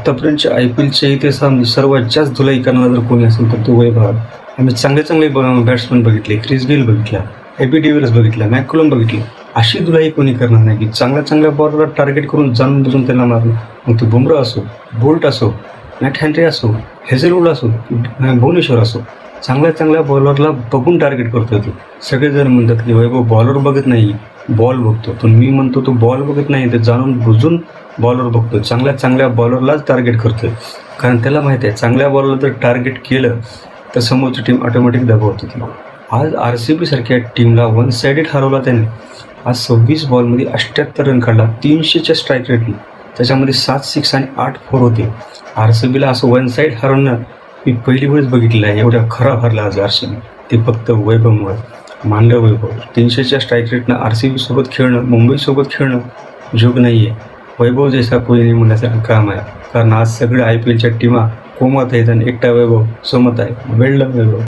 आत्तापर्यंतच्या IPLच्या इतिहासामध्ये सर्वात जास्त धुलाई करणारा जर कोणी असेल तर तो वैभव आहे. आम्ही चांगले बॅट्समन बघितले, क्रिस गेल बघितला, एबी डिव्हिलियर्स बघितला, मॅककलम बघितले. अशी धुलाई कोणी करणार नाही की चांगल्या बॉलरला टार्गेट करून जाणून बुजून त्यांना मारलं. मग तो बुमराह असो, बोल्ट असो, मॅट हेनरी असो, हेझलवूड असो, भुवनेश्वर असो, चांगल्या बॉलरला बघून टार्गेट करतो. तो सगळेजण म्हणतात की वैभव बॉलर बघत नाही, बॉल बघतो. पण मी म्हणतो तो बॉल बघत नाही, ते जाणून बुजून बॉलर बघतो. चांगल्या बॉलरलाच टार्गेट करतोय. कारण त्याला माहिती आहे चांगल्या बॉलरला जर टार्गेट केलं तर समोरची टीम ऑटोमॅटिक दबावत होती. आज RCB सारख्या टीमला वन साइडेड हरवला त्याने. आज 26 बॉलमध्ये 78 रन काढला, 300च्या स्ट्राईक रेटने. त्याच्यामध्ये 7 6 आणि 8 4 होते. RCBला असं वन साईड हरवणं मी पहिली वेळेस बघितलेलं आहे. एवढ्या खराब हरला आज RCB. ते फक्त वैभवमुळे. मानलं वैभव. 300च्या स्ट्राईक रेटनं RCB सोबत खेळणं, मुंबईसोबत खेळणं जोग नाही आहे. वैभव जैसा कोणी नाही म्हणण्याचं काम आहे. कारण आज सगळे IPLच्या टीमा कोमात आहेत आणि एकटा वैभव सोमत आहे. वेळ वैभव.